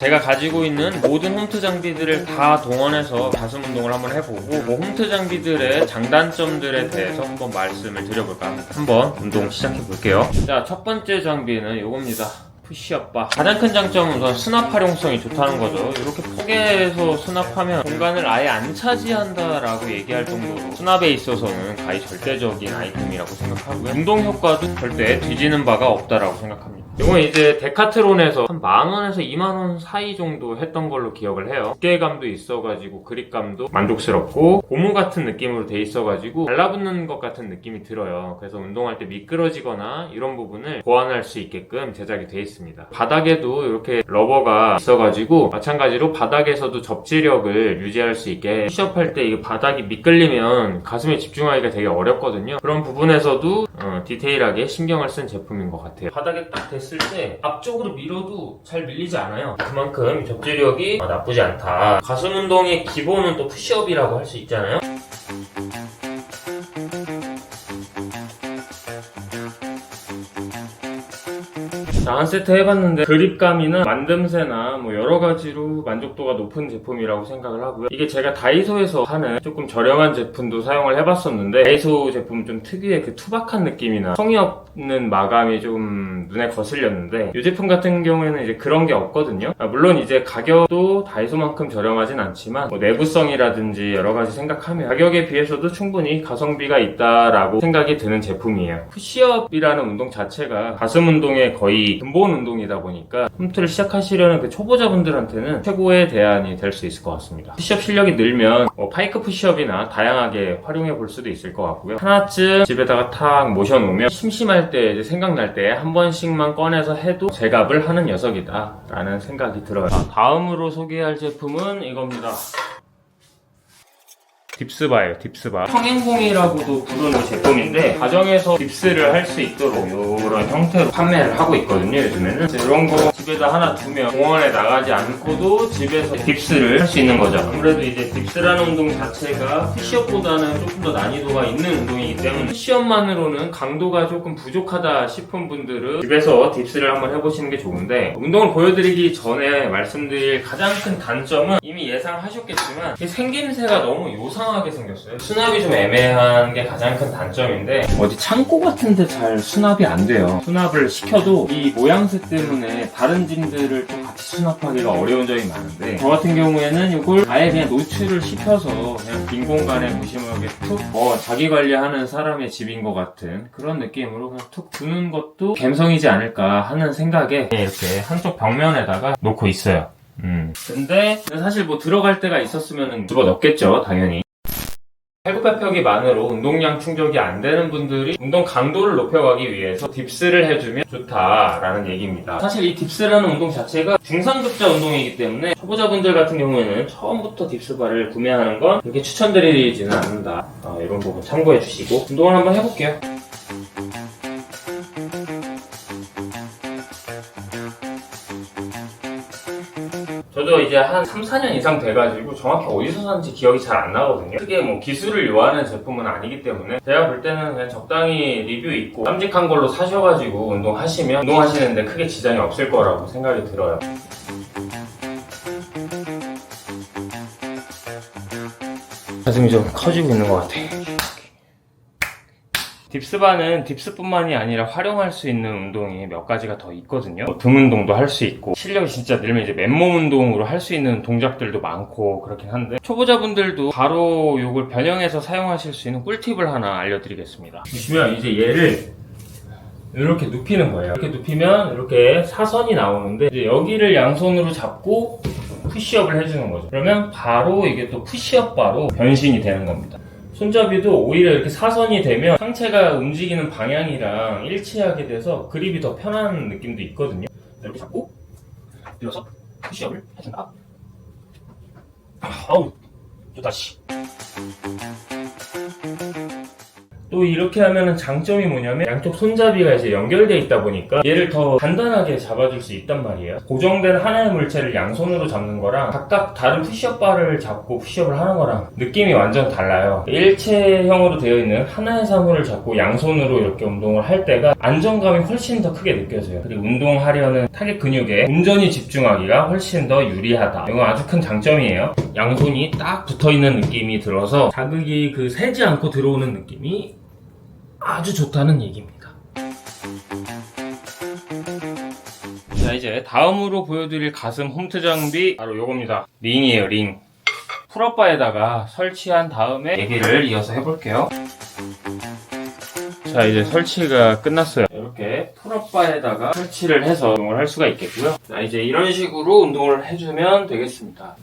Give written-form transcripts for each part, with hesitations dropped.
제가 가지고 있는 모든 홈트 장비들을 다 동원해서 가슴 운동을 한번 해보고 홈트 장비들의 장단점들에 대해서 한번 말씀을 드려볼까 합니다. 한번 운동 시작해 볼게요. 자, 첫 번째 장비는 이겁니다. 푸시업바. 가장 큰 장점은 우선 수납 활용성이 좋다는 거죠. 이렇게 포개해서 수납하면 공간을 아예 안 차지한다라고 얘기할 정도로 수납에 있어서는 가히 절대적인 아이템이라고 생각하고요. 운동 효과도 절대 뒤지는 바가 없다라고 생각합니다. 이건 이제 데카트론에서 한 10,000원에서 20,000원 사이 정도 했던 걸로 기억을 해요. 두께감도 있어가지고 그립감도 만족스럽고 고무 같은 느낌으로 돼 있어가지고 달라붙는 것 같은 느낌이 들어요. 그래서 운동할 때 미끄러지거나 이런 부분을 보완할 수 있게끔 제작이 돼 있습니다. 바닥에도 이렇게 러버가 있어가지고 마찬가지로 바닥에서도 접지력을 유지할 수 있게 푸시업할 때 이 바닥이 미끌리면 가슴에 집중하기가 되게 어렵거든요. 그런 부분에서도 디테일하게 신경을 쓴 제품인 것 같아요. 바닥에 딱 됐을 때 앞쪽으로 밀어도 잘 밀리지 않아요. 그만큼 접지력이 나쁘지 않다. 가슴 운동의 기본은 또 푸시업이라고 할 수 있잖아요. 자, 한 세트 해봤는데 그립감이나 만듦새나 뭐 여러가지로 만족도가 높은 제품이라고 생각을 하고요. 이게 제가 다이소에서 하는 조금 저렴한 제품도 사용을 해봤었는데 다이소 제품 좀 특유의 그 투박한 느낌이나 성의 없는 마감이 좀 눈에 거슬렸는데 이 제품 같은 경우에는 이제 그런 게 없거든요. 물론 이제 가격도 다이소만큼 저렴하진 않지만 뭐 내구성이라든지 여러가지 생각하면 가격에 비해서도 충분히 가성비가 있다라고 생각이 드는 제품이에요. 푸시업이라는 운동 자체가 가슴 운동의 거의 근본 운동이다 보니까 홈트를 시작하시려는 그 초보자분들한테는 최고의 대안이 될 수 있을 것 같습니다. 푸시업 실력이 늘면 파이크 푸시업이나 다양하게 활용해 볼 수도 있을 것 같고요. 하나쯤 집에다가 탁 모셔놓으면 심심할 때 이제 생각날 때 한 번씩만 꺼내서 해도 제갑을 하는 녀석이다 라는 생각이 들어요. 다음으로 소개할 제품은 이겁니다. 딥스바예요. 딥스바. 평행봉이라고도 부르는 제품인데 가정에서 딥스를 할 수 있도록 이런 형태로 판매를 하고 있거든요. 요즘에는 이런 거 집에다 하나 두면 공원에 나가지 않고도 집에서 딥스를 할 수 있는 거죠. 아무래도 이제 딥스라는 운동 자체가 푸시업보다는 조금 더 난이도가 있는 운동이기 때문에 푸시업만으로는 강도가 조금 부족하다 싶은 분들은 집에서 딥스를 한번 해보시는 게 좋은데, 운동을 보여드리기 전에 말씀드릴 가장 큰 단점은 이미 예상하셨겠지만 이 생김새가 너무 요상하게 생겼어요. 수납이 좀 애매한 게 가장 큰 단점인데 어디 창고 같은 데 잘 수납이 안 돼요. 수납을 시켜도 이 모양새 때문에 다른 짐들을 또 같이 수납하기가 어려운 점이 많은데, 저 같은 경우에는 이걸 아예 그냥 노출을 시켜서 그냥 빈 공간에 무심하게 툭 자기 관리하는 사람의 집인 것 같은 그런 느낌으로 그냥 툭 두는 것도 감성이지 않을까 하는 생각에 이렇게 한쪽 벽면에다가 놓고 있어요. 근데 사실 뭐 들어갈 데가 있었으면 집어넣겠죠, 당연히. 팔굽혀펴기만으로 운동량 충족이 안 되는 분들이 운동 강도를 높여가기 위해서 딥스를 해주면 좋다라는 얘기입니다. 사실 이 딥스라는 운동 자체가 중상급자 운동이기 때문에 초보자분들 같은 경우에는 처음부터 딥스바를 구매하는 건 그렇게 추천드리지는 않는다. 이런 부분 참고해 주시고 운동을 한번 해볼게요. 저도 이제 한 3, 4년 이상 돼가지고 정확히 어디서 샀는지 기억이 잘 안 나거든요. 크게 뭐 기술을 요하는 제품은 아니기 때문에 제가 볼 때는 그냥 적당히 리뷰 있고 깜찍한 걸로 사셔가지고 운동하시면 운동하시는데 크게 지장이 없을 거라고 생각이 들어요. 가슴이 좀 커지고 있는 것 같아요. 딥스바는 딥스뿐만이 아니라 활용할 수 있는 운동이 몇 가지가 더 있거든요. 등 운동도 할 수 있고, 실력이 진짜 늘면 이제 맨몸 운동으로 할 수 있는 동작들도 많고 그렇긴 한데, 초보자분들도 바로 이걸 변형해서 사용하실 수 있는 꿀팁을 하나 알려드리겠습니다. 보시면 이제 얘를 이렇게 눕히는 거예요. 이렇게 눕히면 이렇게 사선이 나오는데, 이제 여기를 양손으로 잡고 푸시업을 해주는 거죠. 그러면 바로 이게 또 푸시업 바로 변신이 되는 겁니다. 손잡이도 오히려 이렇게 사선이 되면 상체가 움직이는 방향이랑 일치하게 돼서 그립이 더 편한 느낌도 있거든요. 이렇게 잡고 들어서 푸시업을 해준다. 아우, 좋다 씨. 또 이렇게 하면은 장점이 뭐냐면 양쪽 손잡이가 이제 연결되어 있다 보니까 얘를 더 단단하게 잡아줄 수 있단 말이에요. 고정된 하나의 물체를 양손으로 잡는 거랑 각각 다른 푸시업 바를 잡고 푸시업을 하는 거랑 느낌이 완전 달라요. 일체형으로 되어 있는 하나의 사물을 잡고 양손으로 이렇게 운동을 할 때가 안정감이 훨씬 더 크게 느껴져요. 그리고 운동하려는 타겟 근육에 온전히 집중하기가 훨씬 더 유리하다. 이건 아주 큰 장점이에요. 양손이 딱 붙어있는 느낌이 들어서 자극이 세지 않고 들어오는 느낌이 아주 좋다는 얘기입니다. 자, 이제 다음으로 보여드릴 가슴 홈트 장비 바로 요겁니다. 링이에요, 링. 풀업바에다가 설치한 다음에 얘기를 이어서 해볼게요. 자, 이제 설치가 끝났어요. 이렇게 풀업바에다가 설치를 해서 운동을 할 수가 있겠고요. 자, 이제 이런 식으로 운동을 해주면 되겠습니다.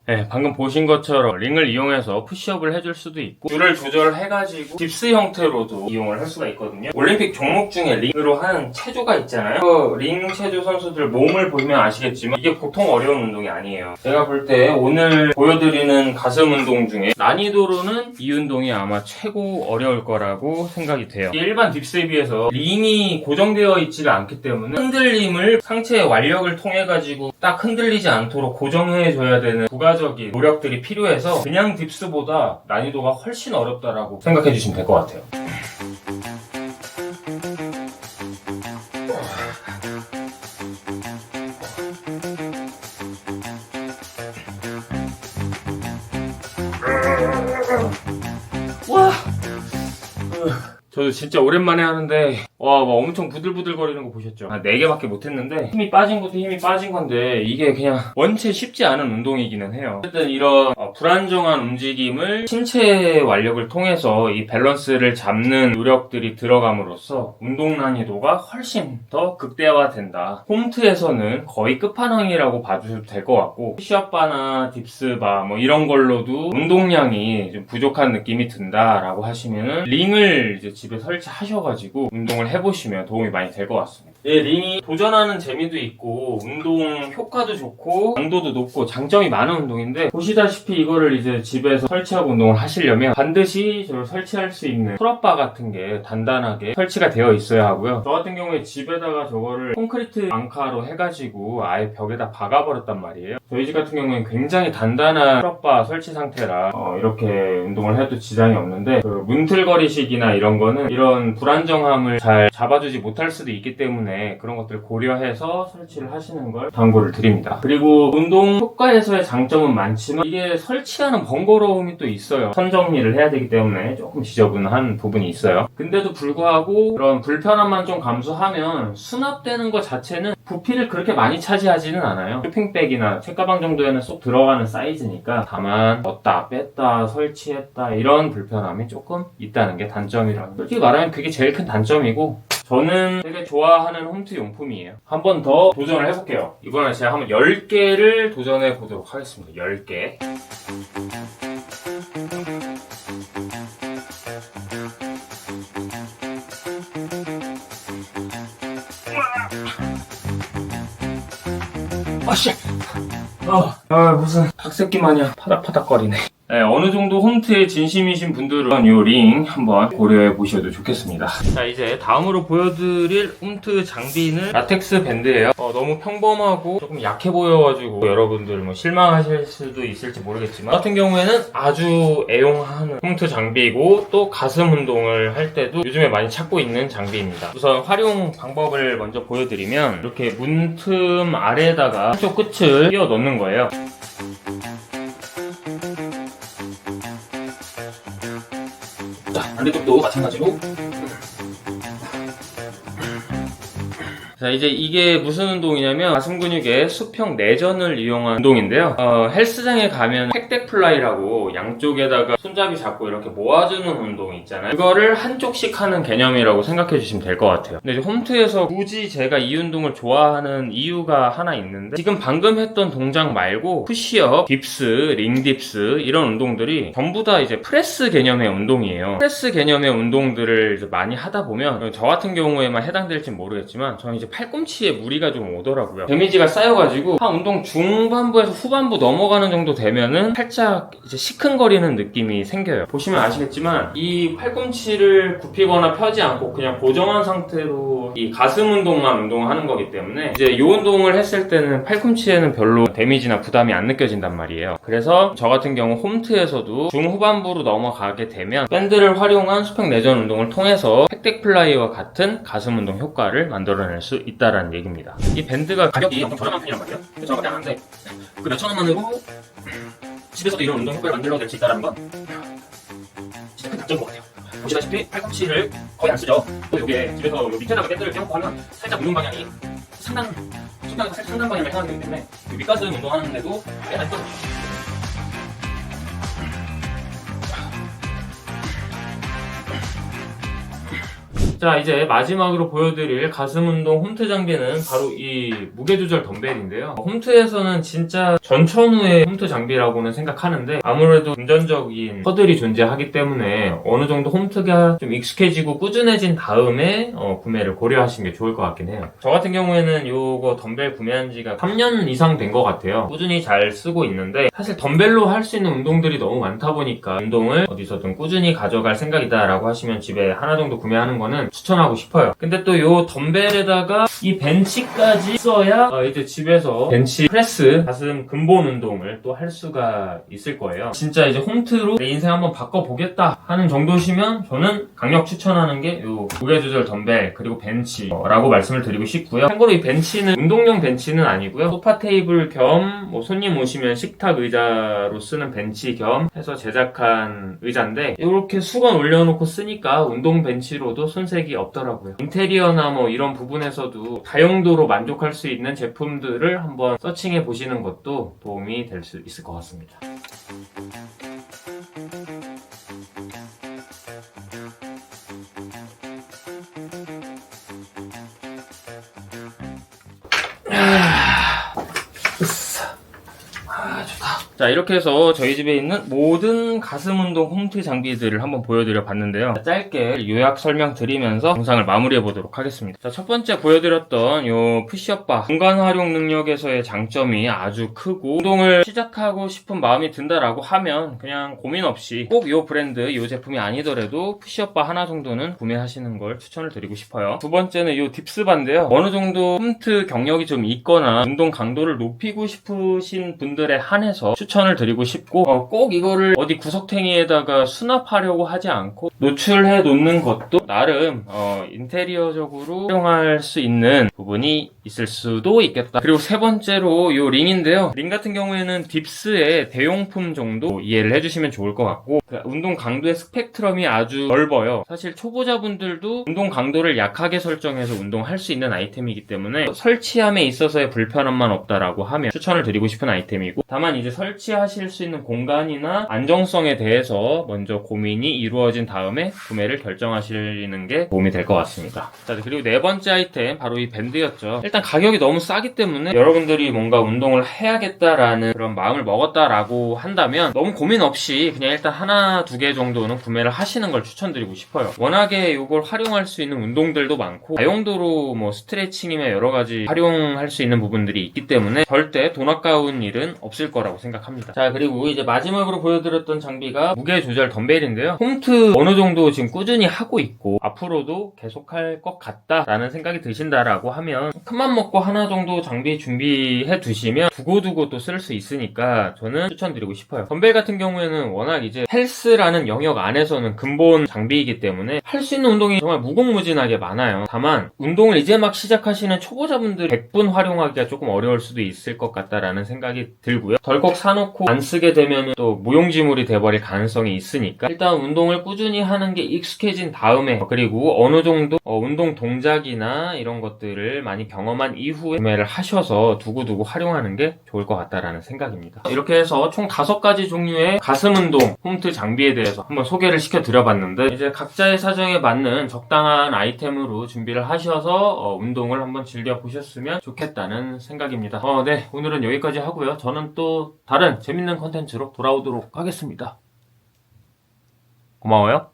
네, 방금 보신 것처럼 링을 이용해서 푸시업을 해줄 수도 있고 줄을 조절해가지고 딥스 형태로도 이용을 할 수가 있거든요. 올림픽 종목 중에 링으로 하는 체조가 있잖아요. 링 체조 선수들 몸을 보면 아시겠지만 이게 보통 어려운 운동이 아니에요. 제가 볼 때 오늘 보여드리는 가슴 운동 중에 난이도로는 이 운동이 아마 최고 어려울 거라고 생각이 돼요. 일반 딥스에 비해서 링이 고정되어 있지가 않기 때문에 흔들림을 상체의 완력을 통해가지고 딱 흔들리지 않도록 고정해줘야 되는 부가적인 노력들이 필요해서 그냥 딥스보다 난이도가 훨씬 어렵다라고 생각해 주시면 될 것 같아요. 와! 저도 진짜 오랜만에 하는데 와, 엄청 부들부들 거리는 거 보셨죠? 4개밖에 못했는데 힘이 빠진 것도 힘이 빠진 건데 이게 그냥 원체 쉽지 않은 운동이기는 해요. 어쨌든 이런 불안정한 움직임을 신체의 완력을 통해서 이 밸런스를 잡는 노력들이 들어감으로써 운동 난이도가 훨씬 더 극대화된다. 홈트에서는 거의 끝판왕이라고 봐주셔도 될 것 같고 푸시업바나 딥스바 이런 걸로도 운동량이 좀 부족한 느낌이 든다라고 하시면은 링을 이제 집에 설치하셔가지고 운동을 해보시면 도움이 많이 될 것 같습니다. 링이 도전하는 재미도 있고 운동 효과도 좋고 강도도 높고 장점이 많은 운동인데 보시다시피 이거를 이제 집에서 설치하고 운동을 하시려면 반드시 저를 설치할 수 있는 풀업바 같은 게 단단하게 설치가 되어 있어야 하고요. 저 같은 경우에 집에다가 저거를 콘크리트 앙카로 해가지고 아예 벽에다 박아버렸단 말이에요. 저희 집 같은 경우에는 굉장히 단단한 풀업바 설치 상태라 이렇게 운동을 해도 지장이 없는데 문틀거리식이나 이런 거는 이런 불안정함을 잘 잡아주지 못할 수도 있기 때문에 그런 것들을 고려해서 설치를 하시는 걸 당부를 드립니다. 그리고 운동 효과에서의 장점은 많지만 이게 설치하는 번거로움이 또 있어요. 선 정리를 해야 되기 때문에 조금 지저분한 부분이 있어요. 근데도 불구하고 그런 불편함만 좀 감수하면 수납되는 것 자체는 부피를 그렇게 많이 차지하지는 않아요. 쇼핑백이나 책가방 정도에는 쏙 들어가는 사이즈니까 다만 넣었다 뺐다 설치했다 이런 불편함이 조금 있다는 게 단점이라는, 솔직히 말하면 그게 제일 큰 단점이고 저는 되게 좋아하는 홈트 용품이에요. 한 번 더 도전을 해볼게요. 이번에 제가 한번 10개를 도전해 보도록 하겠습니다. 10개. 아씨! 무슨 닭새끼 마냥 파닥파닥거리네. 네, 어느 정도 홈트에 진심이신 분들은 이 링 한번 고려해 보셔도 좋겠습니다. 자, 이제 다음으로 보여드릴 홈트 장비는 라텍스 밴드예요. 너무 평범하고 조금 약해 보여가지고 여러분들 실망하실 수도 있을지 모르겠지만 저 같은 경우에는 아주 애용하는 홈트 장비이고 또 가슴 운동을 할 때도 요즘에 많이 찾고 있는 장비입니다. 우선 활용 방법을 먼저 보여드리면 이렇게 문틈 아래에다가 한쪽 끝을 끼워 넣는 거예요. 반대쪽도 마찬가지로. 자, 이제 이게 무슨 운동이냐면 가슴 근육의 수평 내전을 이용한 운동인데요. 헬스장에 가면 팩덱플라이라고 양쪽에다가 손잡이 잡고 이렇게 모아주는 운동이 있잖아요. 그거를 한쪽씩 하는 개념이라고 생각해 주시면 될 것 같아요. 근데 이제 홈트에서 굳이 제가 이 운동을 좋아하는 이유가 하나 있는데 지금 방금 했던 동작 말고 푸시업, 딥스, 링딥스 이런 운동들이 전부 다 이제 프레스 개념의 운동이에요. 프레스 개념의 운동들을 이제 많이 하다 보면 저 같은 경우에만 해당될지 모르겠지만 저는 이제 이제 팔꿈치에 무리가 좀 오더라고요. 데미지가 쌓여가지고 한 운동 중반부에서 후반부 넘어가는 정도 되면은 살짝 이제 시큰거리는 느낌이 생겨요. 보시면 아시겠지만 이 팔꿈치를 굽히거나 펴지 않고 그냥 고정한 상태로 이 가슴 운동만 운동하는 거기 때문에 이제 이 운동을 했을 때는 팔꿈치에는 별로 데미지나 부담이 안 느껴진단 말이에요. 그래서 저 같은 경우 홈트에서도 중후반부로 넘어가게 되면 밴드를 활용한 수평 내전 운동을 통해서 팩덱 플라이와 같은 가슴 운동 효과를 만들어낼 수 있다는 얘기입니다. 이 밴드가 가격이 엄청 저렴한 편이란 말이에요. 저거밖에 안 하는데 그 몇천 원만으로 집에서도 이런 운동 효과를 만들어낼 수 있다는 건 진짜 큰 장점인 것 같아요. 보시다시피 팔꿈치를 거의 안 쓰죠. 또 이게 집에서 요 밑에다가 밴드를 껴놓고 하면 살짝 운동 방향이 심장에서 상단 방향을 향하게 되기 때문에 윗가슴 운동하는데도 꽤 안 떠요. 자, 이제 마지막으로 보여드릴 가슴 운동 홈트 장비는 바로 이 무게조절 덤벨인데요. 홈트에서는 진짜 전천후의 홈트 장비라고는 생각하는데 아무래도 금전적인 허들이 존재하기 때문에 어느 정도 홈트가 좀 익숙해지고 꾸준해진 다음에 구매를 고려하시는 게 좋을 것 같긴 해요. 저 같은 경우에는 요거 덤벨 구매한 지가 3년 이상 된 것 같아요. 꾸준히 잘 쓰고 있는데 사실 덤벨로 할 수 있는 운동들이 너무 많다 보니까 운동을 어디서든 꾸준히 가져갈 생각이다 라고 하시면 집에 하나 정도 구매하는 거는 추천하고 싶어요. 근데 또 요 덤벨에다가 이 벤치까지 써야 이제 집에서 벤치 프레스 가슴 근본 운동을 또 할 수가 있을 거예요. 진짜 이제 홈트로 내 인생 한번 바꿔보겠다 하는 정도시면 저는 강력 추천하는 게 요 무게조절 덤벨 그리고 벤치라고 말씀을 드리고 싶고요. 참고로 이 벤치는 운동용 벤치는 아니고요. 소파 테이블 겸 뭐 손님 오시면 식탁 의자로 쓰는 벤치 겸 해서 제작한 의자인데 이렇게 수건 올려놓고 쓰니까 운동 벤치로도 손색이 없더라고요. 인테리어나 뭐 이런 부분에서도 다용도로 만족할 수 있는 제품들을 한번 서칭해 보시는 것도 도움이 될 수 있을 것 같습니다. 자, 이렇게 해서 저희 집에 있는 모든 가슴 운동 홈트 장비들을 한번 보여드려 봤는데요. 짧게 요약 설명드리면서 영상을 마무리해 보도록 하겠습니다. 자, 첫 번째 보여드렸던 요 푸시업바 공간 활용 능력에서의 장점이 아주 크고 운동을 시작하고 싶은 마음이 든다라고 하면 그냥 고민 없이 꼭 요 브랜드 요 제품이 아니더라도 푸시업바 하나 정도는 구매하시는 걸 추천을 드리고 싶어요. 두 번째는 요 딥스바인데요. 어느 정도 홈트 경력이 좀 있거나 운동 강도를 높이고 싶으신 분들에 한해서 추천을 드리고 싶고 꼭 이거를 어디 구석탱이에다가 수납하려고 하지 않고 노출해 놓는 것도 나름 인테리어적으로 활용할 수 있는 부분이 있을 수도 있겠다. 그리고 세 번째로 이 링인데요. 링 같은 경우에는 딥스의 대용품 정도 이해를 해주시면 좋을 것 같고 운동 강도의 스펙트럼이 아주 넓어요. 사실 초보자분들도 운동 강도를 약하게 설정해서 운동할 수 있는 아이템이기 때문에 설치함에 있어서의 불편함만 없다라고 하면 추천을 드리고 싶은 아이템이고 다만 이제 설치하실 수 있는 공간이나 안정성에 대해서 먼저 고민이 이루어진 다음에 구매를 결정하시는 게 도움이 될 것 같습니다. 자, 그리고 네 번째 아이템 바로 이 밴드였죠. 일단 가격이 너무 싸기 때문에 여러분들이 뭔가 운동을 해야겠다라는 그런 마음을 먹었다라고 한다면 너무 고민 없이 그냥 일단 하나 두 개 정도는 구매를 하시는 걸 추천드리고 싶어요. 워낙에 이걸 활용할 수 있는 운동들도 많고 다용도로 뭐 스트레칭이나 여러 가지 활용할 수 있는 부분들이 있기 때문에 절대 돈 아까운 일은 없을 거라고 생각합니다. 자, 그리고 이제 마지막으로 보여드렸던 장비가 무게 조절 덤벨인데요. 홈트 어느 정도 지금 꾸준히 하고 있고 앞으로도 계속할 것 같다라는 생각이 드신다라고 하면 큰맘 먹고 하나 정도 장비 준비해 두시면 두고두고 또 쓸 수 있으니까 저는 추천드리고 싶어요. 덤벨 같은 경우에는 워낙 이제 헬스라는 영역 안에서는 근본 장비이기 때문에 할 수 있는 운동이 정말 무궁무진하게 많아요. 다만 운동을 이제 막 시작하시는 초보자분들 100분 활용하기가 조금 어려울 수도 있을 것 같다라는 생각이 들고요. 덜컥 사놓고 안 쓰게 되면 또 무용지물이 돼버릴 가능성이 있으니까 일단 운동을 꾸준히 하는 게 익숙해진 다음에 그리고 어느 정도 운동 동작이나 이런 것들을 많이 경험한 이후에 구매를 하셔서 두고두고 활용하는 게 좋을 것 같다라는 생각입니다. 이렇게 해서 총 5가지 종류의 가슴 운동 홈트 장비에 대해서 한번 소개를 시켜드려봤는데 이제 각자의 사정에 맞는 적당한 아이템으로 준비를 하셔서 운동을 한번 즐겨보셨으면 좋겠다는 생각입니다. 네, 오늘은 여기까지 하고요. 저는 또 다른 재밌는 컨텐츠로 돌아오도록 하겠습니다. 고마워요.